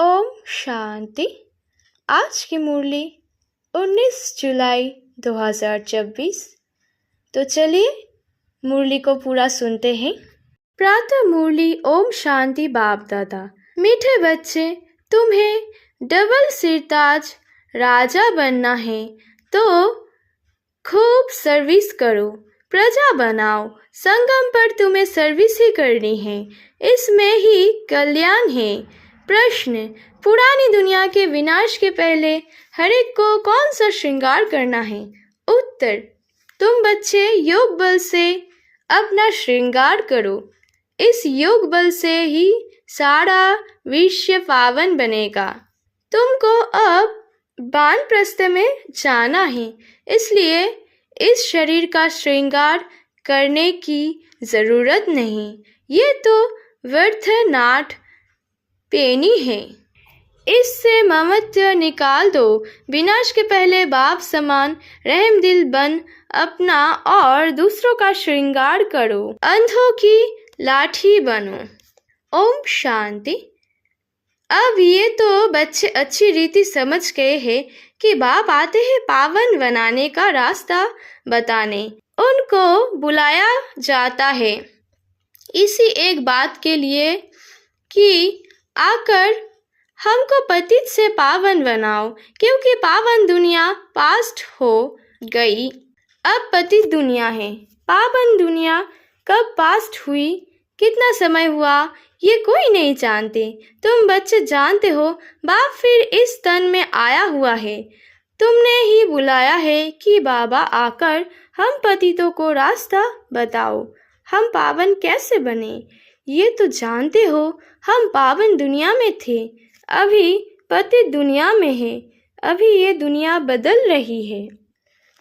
ओम शांति। आज की मुरली 19 जुलाई 2024। तो चलिए मुरली को पूरा सुनते हैं। प्रातः मुरली ओम शांति बाप दादा। मीठे बच्चे, तुम्हें डबल सिरताज राजा बनना है तो खूब सर्विस करो, प्रजा बनाओ। संगम पर तुम्हें सर्विस ही करनी है, इसमें ही कल्याण है। प्रश्न: पुरानी दुनिया के विनाश के पहले हर एक को कौन सा श्रृंगार करना है? उत्तर: तुम बच्चे योग बल से अपना श्रृंगार करो। इस योग बल से ही सारा विश्व पावन बनेगा। तुमको अब वानप्रस्थ में जाना है, इसलिए इस शरीर का श्रृंगार करने की जरूरत नहीं। ये तो व्यर्थ नाट पेनी है, इससे ममत्व निकाल दो। विनाश के पहले बाप समान रहम दिल बन अपना और दूसरों का श्रृंगार करो। अंधों की लाठी बनो। ओम शांति। अब ये तो बच्चे अच्छी रीति समझ गए हैं कि बाप आते हैं पावन बनाने का रास्ता बताने। उनको बुलाया जाता है इसी एक बात के लिए कि आकर हमको पतित से पावन बनाओ, क्योंकि पावन दुनिया पास्ट हो गई, अब पतित दुनिया है। पावन दुनिया कब पास्ट हुई, कितना समय हुआ, ये कोई नहीं जानते। तुम बच्चे जानते हो, बाप फिर इस तन में आया हुआ है। तुमने ही बुलाया है कि बाबा आकर हम पतितों को रास्ता बताओ। हम पावन कैसे बने, ये तो जानते हो। हम पावन दुनिया में थे, अभी पतित दुनिया में है। अभी ये दुनिया बदल रही है।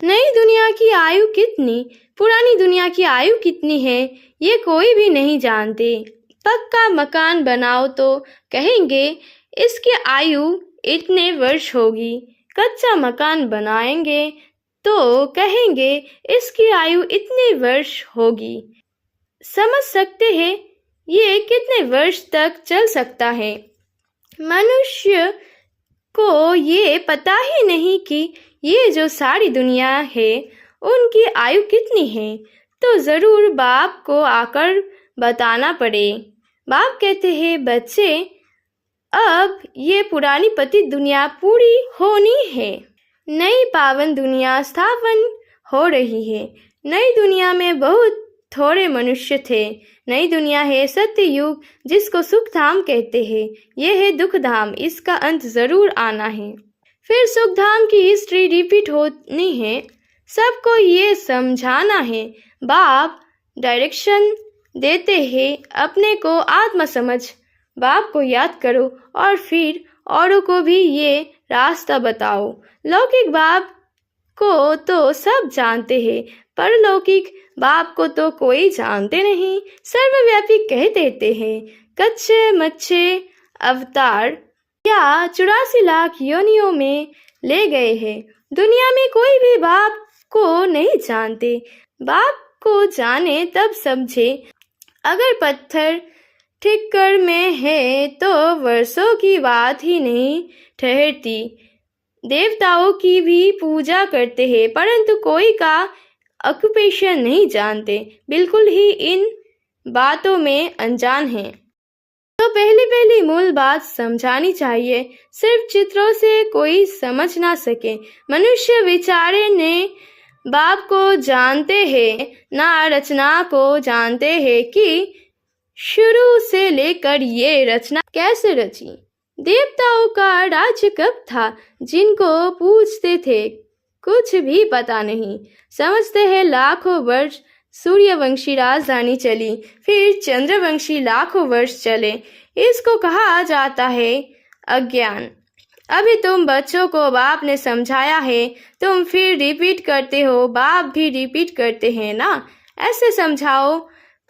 नई दुनिया की आयु कितनी, पुरानी दुनिया की आयु कितनी है, ये कोई भी नहीं जानते। पक्का मकान बनाओ तो कहेंगे इसकी आयु इतने वर्ष होगी। कच्चा मकान बनाएंगे तो कहेंगे इसकी आयु इतने वर्ष होगी। समझ सकते हैं ये कितने वर्ष तक चल सकता है। मनुष्य को ये पता ही नहीं कि ये जो सारी दुनिया है उनकी आयु कितनी है, तो ज़रूर बाप को आकर बताना पड़े। बाप कहते हैं, बच्चे अब ये पुरानी पतित दुनिया पूरी होनी है, नई पावन दुनिया स्थापन हो रही है। नई दुनिया में बहुत थोड़े मनुष्य थे। नई दुनिया है सत्य युग, जिसको सुख धाम कहते हैं। यह है दुख धाम, इसका अंत जरूर आना है। फिर सुख धाम की हिस्ट्री रिपीट होनी है। सबको ये समझाना है। बाप डायरेक्शन देते हैं, अपने को आत्मा समझ बाप को याद करो और फिर औरों को भी ये रास्ता बताओ। लौकिक बाप को तो सब जानते हैं, परलौकिक बाप को तो कोई जानते नहीं। सर्वव्यापी कह देते हैं। कच्चे मच्छे अवतार या 84 लाख योनियों में ले गए हैं। दुनिया में कोई भी बाप को नहीं जानते। बाप को जाने तब समझे। अगर पत्थर ठिक्कर में है तो वर्षों की बात ही नहीं ठहरती। देवताओं की भी पूजा करते हैं, परंतु कोई का ऑक्यूपेशन नहीं जानते, बिल्कुल ही इन बातों में अनजान हैं। तो पहली मूल बात समझानी चाहिए। सिर्फ चित्रों से कोई समझ ना सके। मनुष्य विचारे ने बाप को जानते हैं, ना रचना को जानते हैं कि शुरू से लेकर ये रचना कैसे रची। देवताओं का राज्य कब था, जिनको पूछते थे कुछ भी पता नहीं। समझते हैं लाखों वर्ष सूर्यवंशी राजधानी चली, फिर चंद्रवंशी लाखों वर्ष चले। इसको कहा जाता है अज्ञान। अभी तुम बच्चों को बाप ने समझाया है, तुम फिर रिपीट करते हो, बाप भी रिपीट करते हैं ना। ऐसे समझाओ,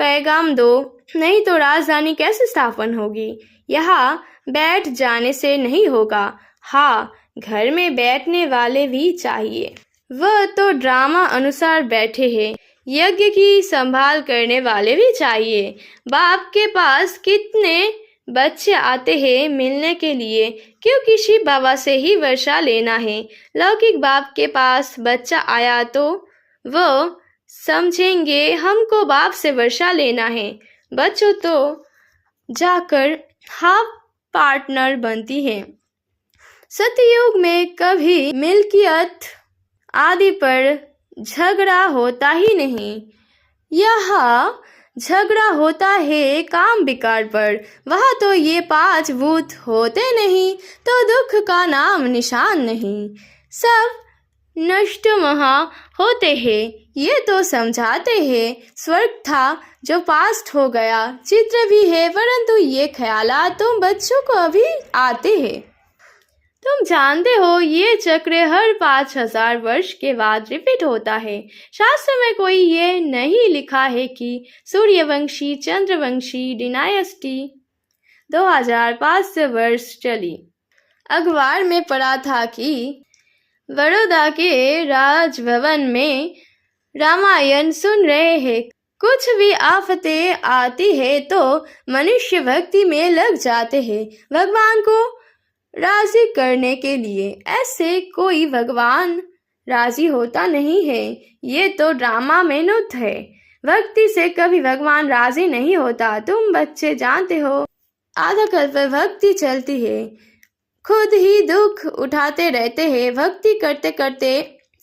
पैगाम दो, नहीं तो राजधानी कैसे स्थापन होगी। यहाँ बैठ जाने से नहीं होगा। हाँ, घर में बैठने वाले भी चाहिए। वह तो ड्रामा अनुसार बैठे हैं। यज्ञ की संभाल करने वाले भी चाहिए। बाप के पास कितने बच्चे आते हैं मिलने के लिए, क्योंकि शिव बाबा से ही वर्षा लेना है। लौकिक बाप के पास बच्चा आया तो वो समझेंगे हमको बाप से वर्षा लेना है। बच्चों तो जाकर हाफ पार्टनर बनती है। सतयुग में कभी मिल्कियत आदि पर झगड़ा होता ही नहीं। यहाँ झगड़ा होता है काम विकार पर। वहाँ तो ये 5 भूत होते नहीं तो दुख का नाम निशान नहीं। सब नष्ट वहाँ होते हैं। ये तो समझाते हैं स्वर्ग था जो पास्ट हो गया। चित्र भी है परंतु ये ख्यालात तुम बच्चों को अभी आते हैं। तुम जानते हो ये चक्र हर 5000 वर्ष के बाद रिपीट होता है। शास्त्र में कोई ये नहीं लिखा है कि सूर्यवंशी चंद्रवंशी डिनायस्टी 2500 वर्ष चली। अखबार में पढ़ा था कि बड़ौदा के राजभवन में रामायण सुन रहे हैं। कुछ भी आफतें आती है तो मनुष्य भक्ति में लग जाते हैं भगवान को राजी करने के लिए। ऐसे कोई भगवान राजी होता नहीं है। ये तो ड्रामा में नृत्य है। भक्ति से कभी भगवान राजी नहीं होता। तुम बच्चे जानते हो आधा कल्प भक्ति चलती है। खुद ही दुख उठाते रहते हैं। भक्ति करते करते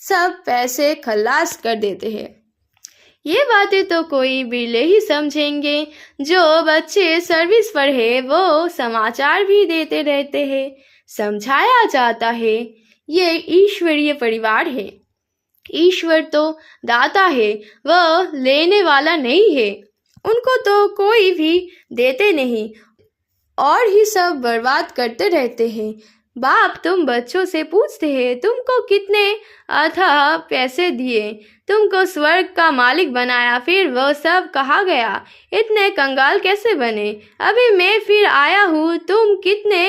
सब पैसे खल्लास कर देते हैं। ये बातें तो कोई बिरले ही समझेंगे। जो बच्चे सर्विस पर है वो समाचार भी देते रहते हैं। समझाया जाता है ये ईश्वरीय परिवार है। ईश्वर तो दाता है, वह लेने वाला नहीं है। उनको तो कोई भी देते नहीं और ही सब बर्बाद करते रहते हैं। बाप तुम बच्चों से पूछते हैं तुमको कितने अथाह पैसे दिए, तुमको स्वर्ग का मालिक बनाया, फिर वो सब कहाँ गया? इतने कंगाल कैसे बने? अभी मैं फिर आया हूँ। तुम कितने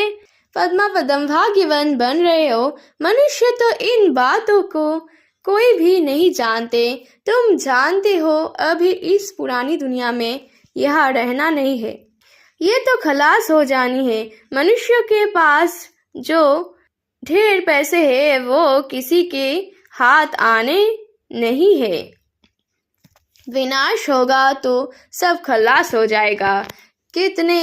पद्मापदम भाग्यवान बन रहे हो। मनुष्य तो इन बातों को कोई भी नहीं जानते। तुम जानते हो अभी इस पुरानी दुनिया में यहाँ रहना नहीं है। ये तो खलास हो जानी है। मनुष्य के पास जो ढेर पैसे है वो किसी के हाथ आने नहीं है। विनाश होगा तो सब खलास हो जाएगा। कितने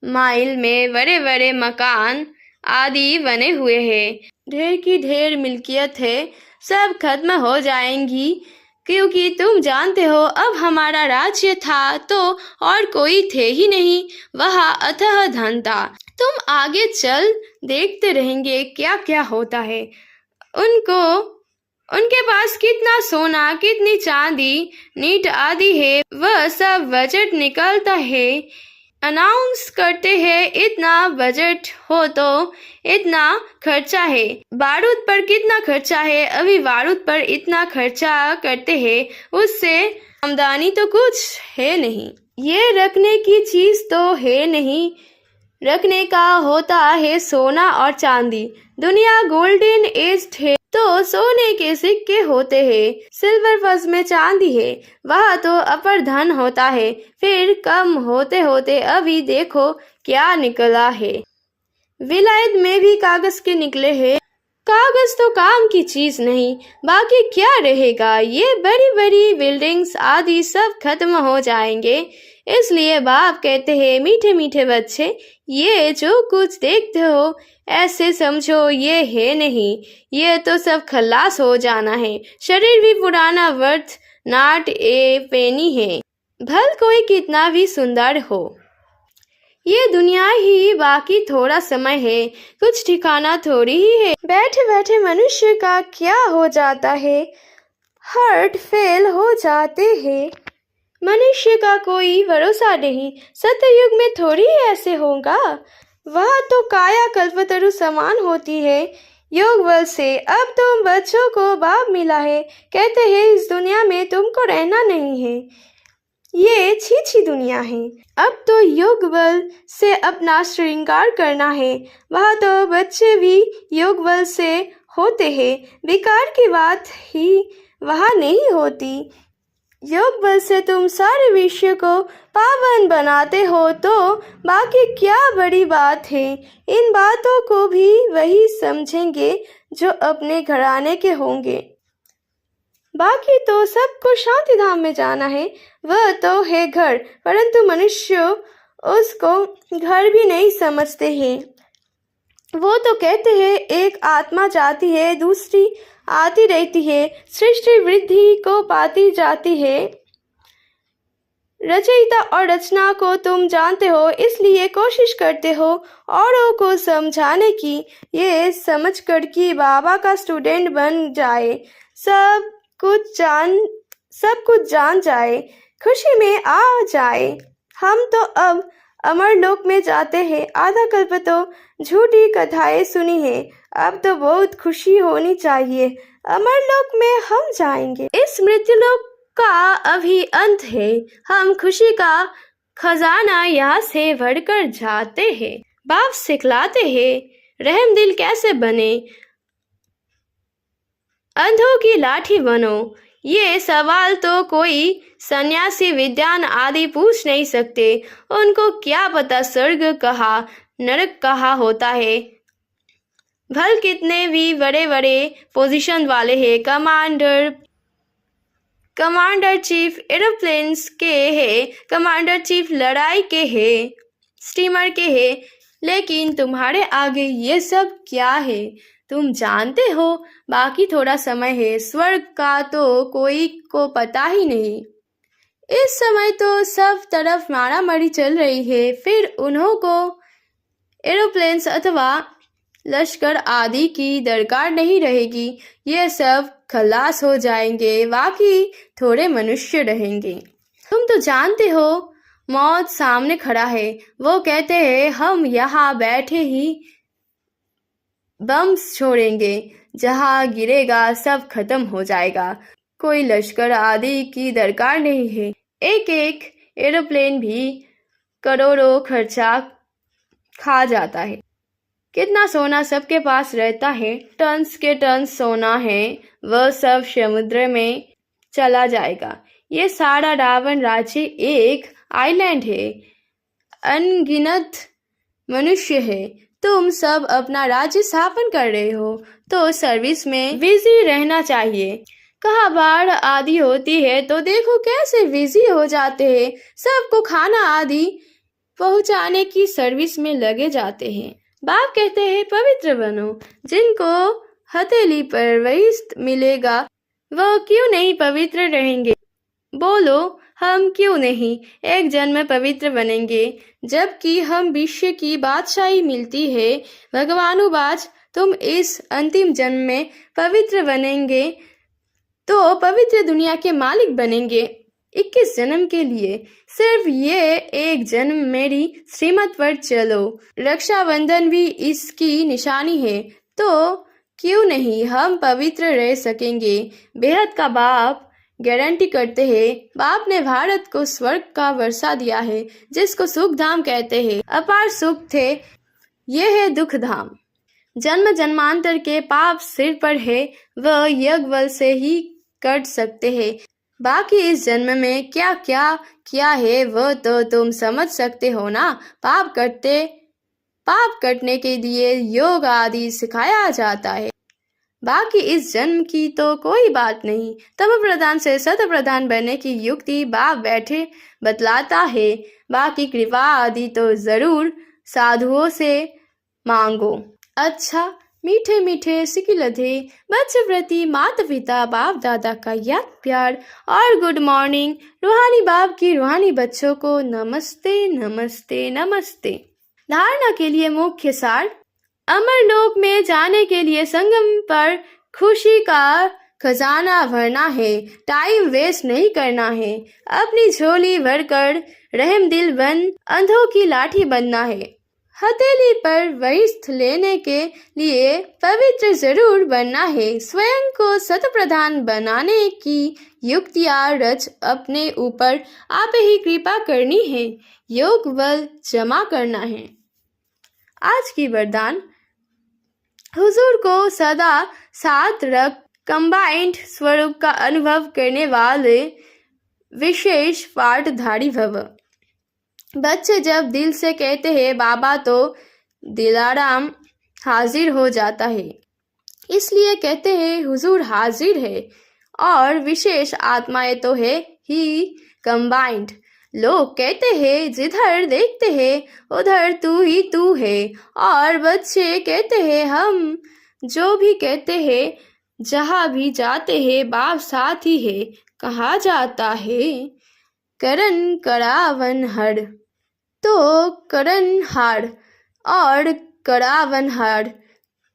माइल में बड़े बड़े मकान आदि बने हुए हैं। ढेर की ढेर मिल्कियत है, सब खत्म हो जाएंगी। क्योंकि तुम जानते हो अब हमारा राज्य था तो और कोई थे ही नहीं। वह अथाह धन था। तुम आगे चल देखते रहेंगे क्या क्या होता है। उनके पास कितना सोना कितनी चांदी नीट आदि है वह सब बजट निकलता है। अनाउंस करते हैं इतना बजट हो तो इतना खर्चा है। बारूद पर कितना खर्चा है, अभी बारूद पर इतना खर्चा करते हैं, उससे आमदनी तो कुछ है नहीं। ये रखने की चीज तो है नहीं। रखने का होता है सोना और चांदी। दुनिया गोल्डन एज है तो सोने के सिक्के होते हैं। सिल्वर फज में चांदी है, वह तो अपर धन होता है। फिर कम होते होते अभी देखो क्या निकला है। विलायत में भी कागज के निकले हैं। कागज तो काम की चीज नहीं, बाकी क्या रहेगा। ये बड़ी बड़ी बिल्डिंग्स आदि सब खत्म हो जाएंगे। इसलिए बाप कहते हैं मीठे मीठे बच्चे ये जो कुछ देखते हो ऐसे समझो ये है नहीं। ये तो सब खलास हो जाना है। शरीर भी पुराना वर्थ नाट ए पेनी है। भल कोई कितना भी सुंदर हो। ये दुनिया ही बाकी थोड़ा समय है, कुछ ठिकाना थोड़ी ही है। बैठे बैठे मनुष्य का क्या हो जाता है, हार्ट फेल हो जाते हैं। मनुष्य का कोई भरोसा नहीं। सतयुग में थोड़ी ऐसे होगा। वह तो काया कल्पतरु समान होती है योग बल से। अब तुम बच्चों को बाप मिला है, कहते हैं इस दुनिया में तुमको रहना नहीं है। ये छी दुनिया है। अब तो योग बल से अपना श्रृंगार करना है। वह तो बच्चे भी योग बल से होते हैं। विकार की बात ही वहाँ नहीं होती। योग बल से तुम सारे विश्व को पावन बनाते हो तो बाकी क्या बड़ी बात है। इन बातों को भी वही समझेंगे जो अपने घराने के होंगे। बाकी तो सबको शांति धाम में जाना है, वह तो है घर, परंतु मनुष्य उसको घर भी नहीं समझते हैं। वो तो कहते हैं एक आत्मा जाती है, दूसरी आती रहती है, सृष्टि वृद्धि को पाती जाती है। रचयिता और रचना को तुम जानते हो, इसलिए कोशिश करते हो औरों को समझाने की, ये समझकर कि बाबा का स्टूडेंट बन जाए, सब कुछ जान जाए, खुशी में आ जाए। हम तो अब अमरलोक में जाते हैं। आधा कल्प तो झूठी कथाएं सुनी है, अब तो बहुत खुशी होनी चाहिए। अमरलोक में हम जाएंगे। इस मृत्युलोक का अभी अंत है। हम खुशी का खजाना यहाँ से भरकर जाते हैं। बाप सिखलाते हैं रहम दिल कैसे बने, अंधों की लाठी बनो। ये सवाल तो कोई सन्यासी विद्वान आदि पूछ नहीं सकते। उनको क्या पता स्वर्ग कहाँ नरक कहाँ होता है। भल कितने भी बड़े बड़े पोजीशन वाले हैं, कमांडर चीफ एरोप्लेन्स के है, कमांडर चीफ लड़ाई के है, स्टीमर के है, लेकिन तुम्हारे आगे ये सब क्या है तुम जानते हो। बाकी थोड़ा समय है, स्वर्ग का तो कोई को पता ही नहीं। इस समय तो सब तरफ मारामारी चल रही है, फिर उन्हों को एरोप्लेन्स अथवा लश्कर आदि की दरकार नहीं रहेगी। ये सब खलास हो जाएंगे, बाकी थोड़े मनुष्य रहेंगे। तुम तो जानते हो मौत सामने खड़ा है। वो कहते हैं हम यहाँ बैठे ही बम छोड़ेंगे, जहाँ गिरेगा सब खत्म हो जाएगा। कोई लश्कर आदि की दरकार नहीं है। एक एक एरोप्लेन भी करोड़ों खर्चा खा जाता है। कितना सोना सबके पास रहता है, टन्स के टन्स सोना है, वह सब समुद्र में चला जाएगा। ये सारा रावण राज्य एक आइलैंड है, अनगिनत मनुष्य है। तुम सब अपना राज्य स्थापन कर रहे हो तो सर्विस में बिजी रहना चाहिए। कहाँ बाढ़ आदि होती है तो देखो कैसे बिजी हो जाते हैं, सबको खाना आदि पहुंचाने की सर्विस में लगे जाते हैं। बाप कहते हैं पवित्र बनो। जिनको हथेली पर वस्त्र मिलेगा वह क्यों नहीं पवित्र रहेंगे। बोलो हम क्यों नहीं एक जन्म में पवित्र बनेंगे, जबकि हम विश्व की बादशाही मिलती है। भगवानुवाच तुम इस अंतिम जन्म में पवित्र बनेंगे तो पवित्र दुनिया के मालिक बनेंगे। 21 जन्म के लिए सिर्फ ये एक जन्म मेरी श्रीमत पर चलो। रक्षाबंधन भी इसकी निशानी है, तो क्यों नहीं हम पवित्र रह सकेंगे। बेहद का बाप गारंटी करते हैं। बाप ने भारत को स्वर्ग का वर्षा दिया है, जिसको सुख धाम कहते हैं। अपार सुख थे, ये है दुख धाम। जन्म जन्मांतर के पाप सिर पर है, वह यज्ञ बल से ही कट सकते हैं। बाकी इस जन्म में क्या क्या किया है वह तो तुम समझ सकते हो ना। पाप कटने के लिए योग आदि सिखाया जाता है। बाकी इस जन्म की तो कोई बात नहीं। तम प्रधान से सत प्रधान बनने की युक्ति बाप बैठे बतलाता है। बाकी कृपा आदि तो जरूर साधुओं से मांगो। अच्छा मीठे मीठे सिकिलधे बच्चे प्रति माता पिता बाप दादा का याद प्यार और गुड मॉर्निंग। रूहानी बाप की रूहानी बच्चों को नमस्ते नमस्ते नमस्ते। धारणा के लिए मुख्य सार। अमरलोक में जाने के लिए संगम पर खुशी का खजाना भरना है, टाइम वेस्ट नहीं करना है। अपनी झोली भरकर रहम दिल बन अंधों की लाठी बनना है। हथेली पर वस्त्र लेने के लिए पवित्र जरूर बनना है। स्वयं को सत प्रधान बनाने की युक्तियां रच अपने ऊपर आप ही कृपा करनी है। योग बल जमा करना है। आज की वरदान हुजूर को सदा साथ रख कंबाइंड स्वरूप का अनुभव करने वाले विशेष पाठधारी भव। बच्चे जब दिल से कहते हैं बाबा तो दिलाराम हाजिर हो जाता है, इसलिए कहते हैं हुजूर हाजिर है। और विशेष आत्माएं तो है ही कंबाइंड। लोग कहते हैं जिधर देखते हैं उधर तू ही तू है, और बच्चे कहते हैं हम जो भी कहते हैं जहाँ भी जाते हैं बाप साथ ही है। कहा जाता है करण करावन हर, तो करण हार और करावन हार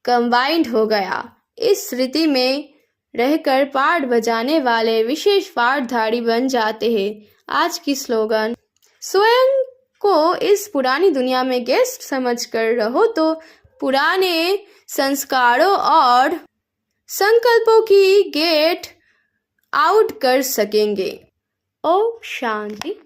कंबाइंड हो गया। इस स्थिति में रहकर पाठ बजाने वाले विशेष पाठधारी बन जाते हैं। आज की स्लोगन, स्वयं को इस पुरानी दुनिया में गेस्ट समझकर रहो तो पुराने संस्कारों और संकल्पों की गेट आउट कर सकेंगे। ओम शांति।